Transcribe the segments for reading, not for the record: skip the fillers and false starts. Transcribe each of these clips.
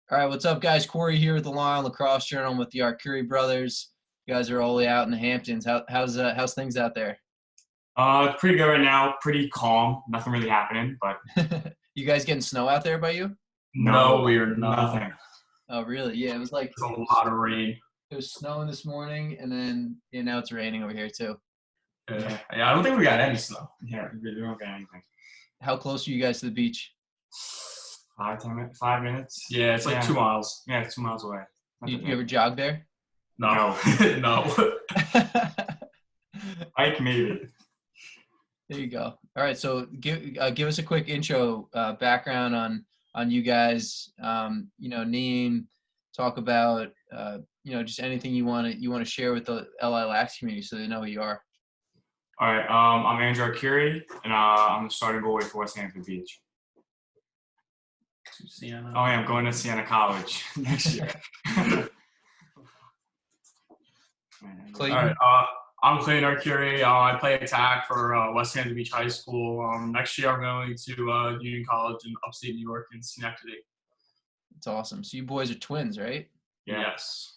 All right, what's up, guys? Corey here with the Long Island Lacrosse Journal. I'm with the Arcuri brothers. You guys are all the way out in the Hamptons. How's things out there? It's pretty good right now. Pretty calm. Nothing really happening, but You guys getting snow out there by you? No, we are not. nothing. Oh, really? Yeah, it was like It's a lot of rain. it was snowing this morning, and then now it's raining over here too. Yeah, I don't think we got any snow. Yeah, we don't get anything. How close are you guys to the beach? 5 minutes. 5 minutes. Yeah, it's like 2 miles. Yeah, it's 2 miles away. You ever jog there? No. No. Ike maybe. There you go. All right, so give us a quick intro, background on you guys. Name, talk about just anything you want to share with the LILJ community so they know who you are. All right. I'm Andrew Arcuri, and I'm the starting goalie for Westhampton Beach. Sienna. Oh yeah, I'm going to Sienna College next year. Clayton? All right. I'm Clayton Arcuri. I play attack for Westhampton Beach High School. Next year, I'm going to Union College in upstate New York in Schenectady. It's awesome. So you boys are twins, right? Yes.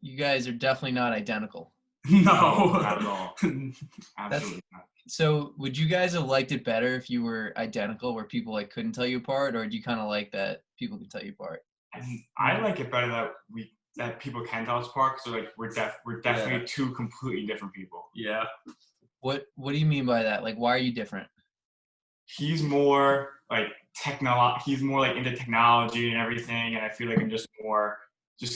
You guys are definitely not identical. No. Not at all. Absolutely not. So would you guys have liked it better if you were identical, where people couldn't tell you apart, or do you kind of like that people can tell you apart? I like it better that people can tell us apart. So we're definitely two completely different people. Yeah. What do you mean by that? Like, why are you different? He's more he's more into technology and everything, and I feel like I'm just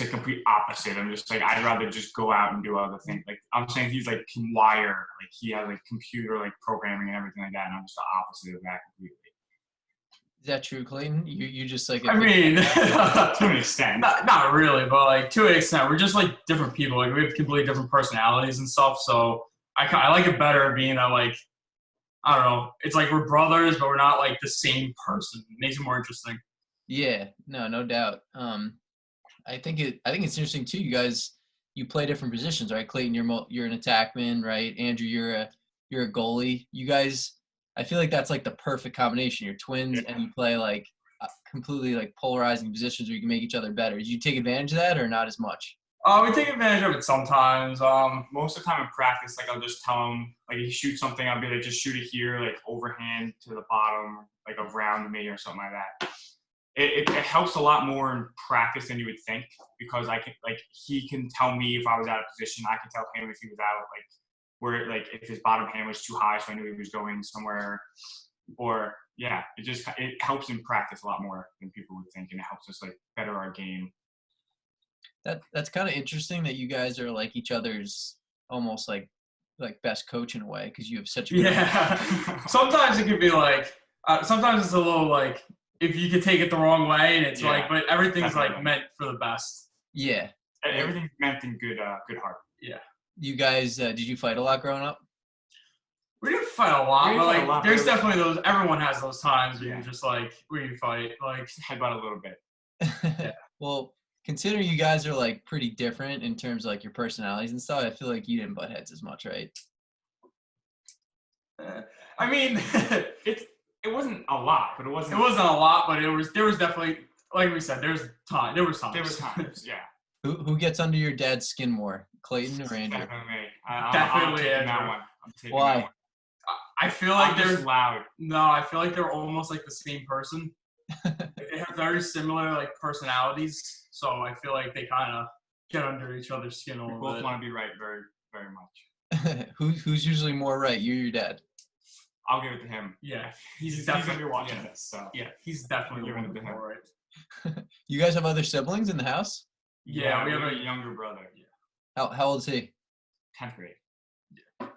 a complete opposite. I'm just I'd rather just go out and do other things. I'm saying he's can wire, he has computer programming and everything like that, and I'm just the opposite of that completely. Is that true, Clayton? You just I mean, to an extent. Not really, but to an extent, we're just different people. We have completely different personalities and stuff. So I like it better being that I don't know. It's we're brothers, but we're not the same person. It makes it more interesting. Yeah, no doubt. I think it's interesting too. You guys, you play different positions, right? Clayton, you're an attackman, right? Andrew, you're a goalie. You guys, I feel like that's the perfect combination. You're twins, and you play completely polarizing positions where you can make each other better. Did you take advantage of that, or not as much? We take advantage of it sometimes. Most of the time in practice, I'll just tell him, if he shoots something, I'll be just shoot it here, overhand to the bottom, around me or something like that. It helps a lot more in practice than you would think, because I can he can tell me if I was out of position. I can tell him if he was out where if his bottom hand was too high, so I knew he was going somewhere. Or it helps in practice a lot more than people would think, and it helps us better our game. That's kind of interesting that you guys are each other's almost like best coach in a way, because you have such a good Sometimes it could be sometimes it's a little if you could take it the wrong way, and it's but everything's meant for the best. Yeah. Everything's meant in good heart. Yeah. You guys, did you fight a lot growing up? We didn't fight a lot, but there's definitely those. Everyone has those times where you're just where you fight, headbutt a little bit. Yeah. Well, considering you guys are pretty different in terms of your personalities and stuff, I feel like you didn't butt heads as much, right? I mean, it wasn't a lot, but it wasn't. It wasn't a lot, but there was definitely, like we said, there was times. There was times, yeah. Who gets under your dad's skin more, Clayton or Andrew? Definitely me. Definitely Andrew. That one. Why? That one. I feel they're loud. No, I feel they're almost the same person. They have very similar personalities, so I feel they kind of get under each other's skin a little bit. We both want to be right very, very much. Who's usually more right, you or your dad? I'll give it to him. Yeah, he's definitely gonna be watching this. So yeah, he's definitely the one more right. You guys have other siblings in the house? Yeah, we have a younger brother. Yeah. How old is he? 10th grade. Yeah.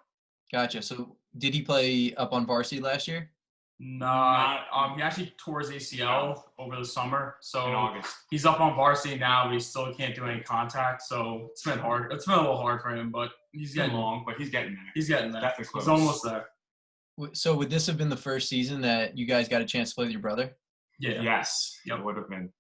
Gotcha. So did he play up on varsity last year? No, he actually tore his ACL over the summer, so in August. He's up on varsity now, but he still can't do any contact. So it's been hard. It's been a little hard for him, but he's getting long. But he's getting there. He's getting there. Definitely close. He's almost there. So would this have been the first season that you guys got a chance to play with your brother? Yeah. Yes. Yep. It would have been.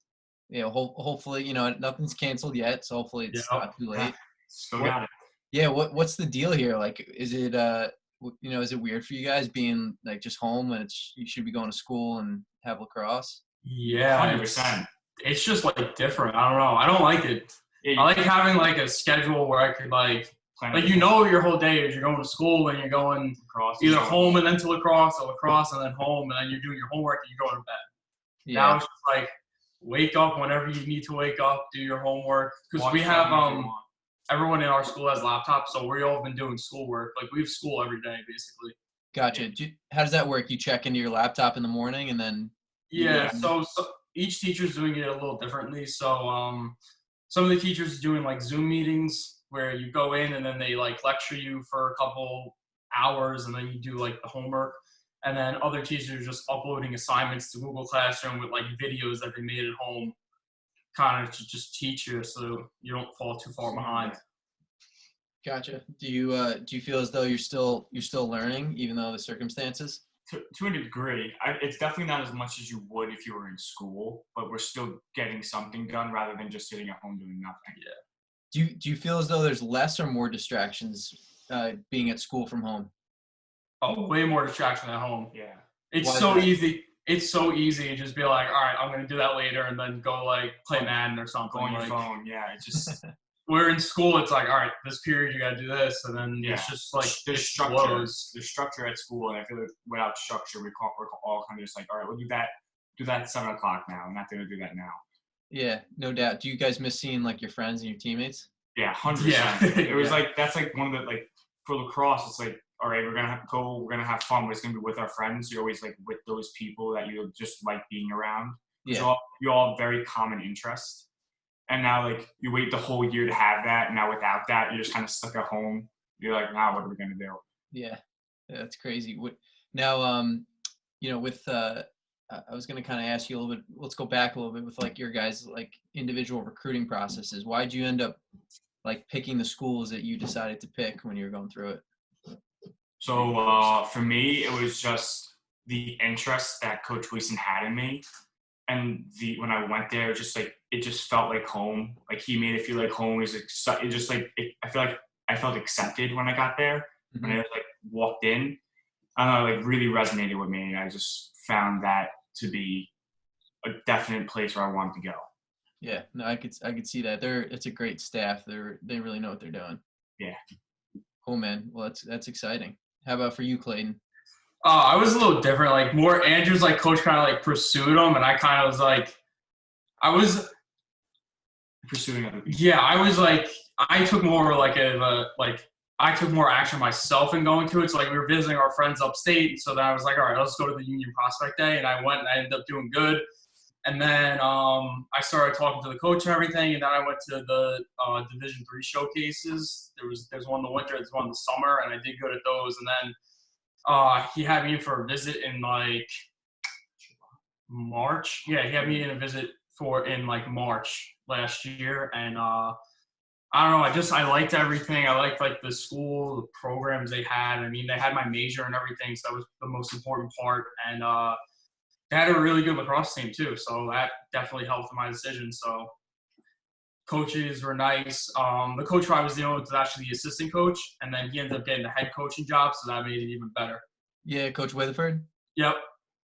Yeah. Hopefully, nothing's canceled yet, so hopefully it's not too late. Still got it. Yeah. What's the deal here? Is it is it weird for you guys being just home and you should be going to school and have lacrosse? Yeah, 100%. it's just like different. I don't know. I don't like it. Yeah, I like having like a schedule where I could like your whole day is you're going to school and you're going lacrosse, either home and then to lacrosse or lacrosse and then home and then you're doing your homework and you're going to bed. Yeah. Now it's just like wake up whenever you need to wake up, do your homework. Because we have everyone in our school has laptops, so we all have been doing schoolwork. Like we have school every day basically. Gotcha. How does that work? You check into your laptop in the morning and then Yeah, so each teacher's doing it a little differently. So some of the teachers are doing like Zoom meetings where you go in and then they like lecture you for a couple hours and then you do like the homework. And then other teachers are just uploading assignments to Google Classroom with like videos that they made at home, kind of to just teach you so you don't fall too far behind. Gotcha. Do you feel as though you're still learning even though the circumstances? To a degree. It's definitely not as much as you would if you were in school, but we're still getting something done rather than just sitting at home doing nothing. Yeah. Do you feel as though there's less or more distractions being at school from home? Oh, way more distraction at home. Yeah. It's so easy. It's so easy to just be like, all right, I'm going to do that later and then go like play Madden or something. Go on your phone. Yeah. It's just. We're in school, it's like, all right, this period you got to do this. And then it's just like, there's structure. There's structure at school. And I feel like without structure, we're all kind of just like, all right, we'll do that at 7 o'clock now. I'm not going to do that now. Yeah, no doubt. Do you guys miss seeing like your friends and your teammates? Yeah, 100%. Yeah. It was like, that's like one of the, like for lacrosse, it's like, all right, we're going to have fun, but it's going to be with our friends. You're always like with those people that you just like being around. Yeah. You all have very common interests. And now, like, you wait the whole year to have that. And now without that, you're just kind of stuck at home. You're like, now what are we going to do? Yeah, that's crazy. Now, with I was going to kind of ask you a little bit. Let's go back a little bit with like your guys' like individual recruiting processes. Why did you end up like picking the schools that you decided to pick when you were going through it? So for me, it was just the interest that Coach Gleason had in me. And when I went there, it just felt like home. Like he made it feel like home. I feel like I felt accepted when I got there. Mm-hmm. When I like walked in, I don't know, like really resonated with me. And I just found that to be a definite place where I wanted to go. Yeah, no, I could see that. It's a great staff. They really know what they're doing. Yeah. Cool, man. Well, that's exciting. How about for you, Clayton? I was a little different. Like more Andrew's like coach kind of like pursued him, and I kind of was like, I was pursuing other people. Yeah, I was like, I took more I took more action myself in going to it. So like we were visiting our friends upstate, so then I was like, all right, let's go to the Union Prospect Day, and I went and I ended up doing good. And then I started talking to the coach and everything, and then I went to the Division III showcases. There's one in the winter, there's one in the summer, and I did good at those. And then he had me in for a visit in like March. Yeah, he had me in a visit in like March last year, and I don't know. I liked everything. I liked like the school, the programs they had. I mean, they had my major and everything, so that was the most important part. And they had a really good lacrosse team too, so that definitely helped in my decision. So coaches were nice. The coach I was dealing with was actually the assistant coach, and then he ended up getting the head coaching job, so that made it even better. Yeah, Coach Weatherford? Yep.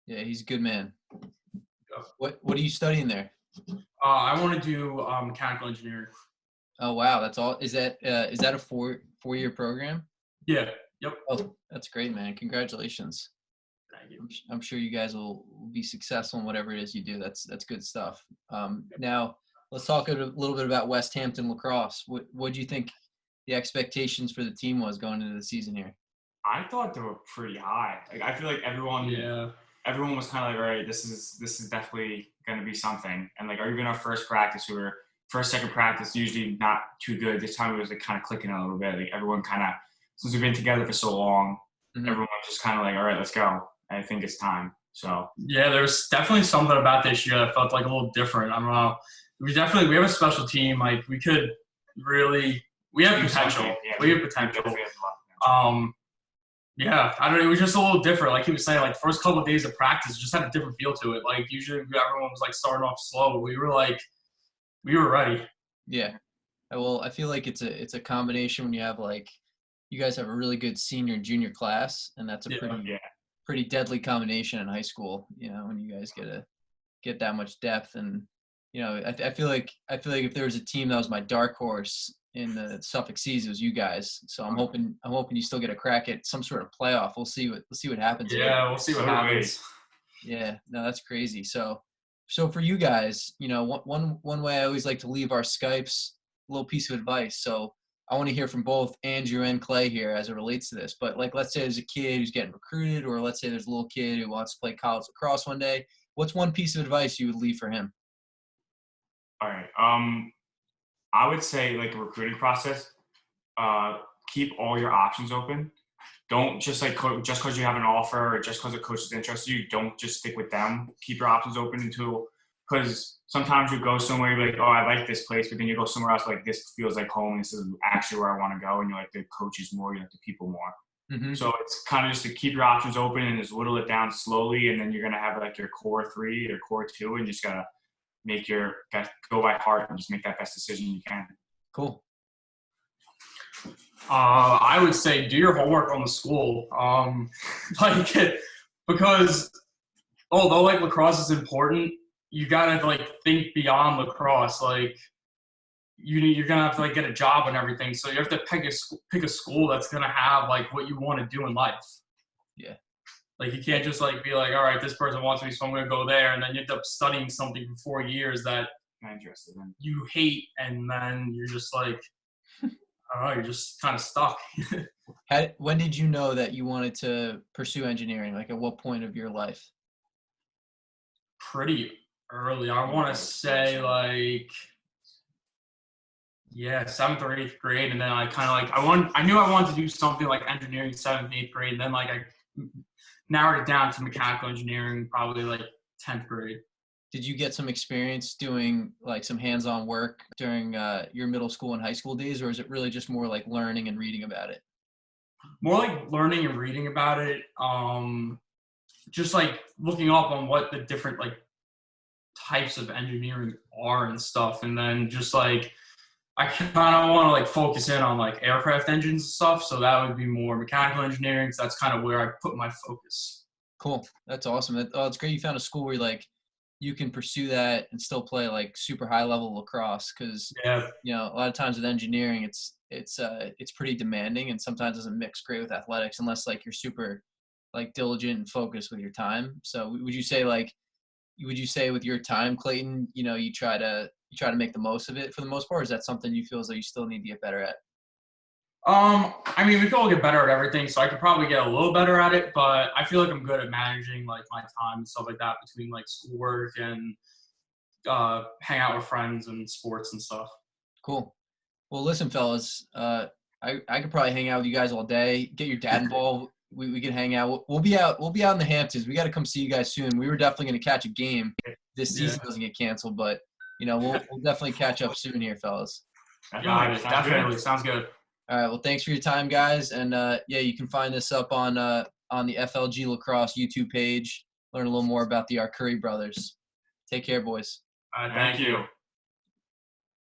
Yeah, he's a good man. Yep. What are you studying there? I want to do mechanical engineering. Oh wow, that's all. Is that a four-year program? Yeah. Yep. Oh, that's great, man. Congratulations. Thank you. I'm sure you guys will be successful in whatever it is you do. That's good stuff. Now let's talk a little bit about Westhampton lacrosse. What do you think the expectations for the team was going into the season here? I thought they were pretty high. Like I feel like everyone was kind of like, all right, this is definitely going to be something. And like, even our first practice, second practice, usually not too good. This time it was like kind of clicking a little bit. Like everyone kind of, since we've been together for so long, everyone was just kind of like, all right, let's go. I think it's time. So yeah, there's definitely something about this year that felt like a little different. I don't know. We have a special team. Like we have potential. Yeah, we have potential. Yeah, I don't know. It was just a little different. Like he was saying, like first couple of days of practice just had a different feel to it. Like usually everyone was like starting off slow. We were ready. Yeah. Well, I feel like it's a combination when you have like you guys have a really good senior and junior class, and that's a pretty deadly combination in high school. You know, when you guys get that much depth, and I feel like if there was a team that was my dark horse in the Suffolk Seas, it was you guys. So I'm hoping you still get a crack at some sort of playoff. We'll see what happens. Yeah, we'll see what happens. Yeah, no, that's crazy. So for you guys, one way I always like to leave our Skypes a little piece of advice. So I want to hear from both Andrew and Clay here as it relates to this. But like, let's say there's a kid who's getting recruited, or let's say there's a little kid who wants to play college lacrosse one day. What's one piece of advice you would leave for him? All right. I would say like a recruiting process, keep all your options open. Don't just like just because you have an offer or just because a coach is interested in you, don't just stick with them. Keep your options open because sometimes you go somewhere, you're like, oh, I like this place, but then you go somewhere else, like this feels like home. This is actually where I want to go. And you like the coaches more, you like the people more. Mm-hmm. So it's kind of just to keep your options open and just whittle it down slowly. And then you're going to have like your core 3 or core 2, and you just got to make your best, go by heart and just make that best decision you can. Cool. I would say do your homework on the school. Because although like lacrosse is important, you gotta like think beyond lacrosse. Like you're gonna have to like get a job and everything. So you have to pick a school that's gonna have like what you want to do in life. Yeah. Like you can't just like be like, all right, this person wants me, so I'm gonna go there, and then you end up studying something for 4 years that you hate, and then you're just like, oh, you're just kind of stuck. When did you know that you wanted to pursue engineering? Like at what point of your life? Pretty early. I want to say like, 7th or 8th grade, and then I kind of like I knew I wanted to do something like engineering 7th, 8th grade, and then like I narrowed it down to mechanical engineering probably like 10th grade. Did you get some experience doing like some hands-on work during your middle school and high school days, or is it really just more like learning and reading about it? More like learning and reading about it. Just like looking up on what the different like types of engineering are and stuff, and then just like I kind of want to like focus in on like aircraft engines and stuff, so that would be more mechanical engineering, because that's kind of where I put my focus. Cool. That's awesome. It's great you found a school where like you can pursue that and still play like super high level lacrosse, because a lot of times with engineering it's pretty demanding and sometimes doesn't mix great with athletics unless like you're super like diligent and focused with your time. So would you say with your time, Clayton, you try to make the most of it for the most part, or is that something you feel as though you still need to get better at? I mean, we can all get better at everything, so I could probably get a little better at it, but I feel like I'm good at managing like my time and stuff like that between like schoolwork and hang out with friends and sports and stuff. Cool. Well, listen, fellas, I could probably hang out with you guys all day. Get your dad involved. We can hang out. We'll be out in the Hamptons. We got to come see you guys soon. We were definitely going to catch a game. This season doesn't get canceled, but we'll definitely catch up soon here, fellas. Definitely. Sounds good. All right. Well, thanks for your time, guys. And you can find this up on the FLG Lacrosse YouTube page. Learn a little more about the Arcuri brothers. Take care, boys. All right. Thank you.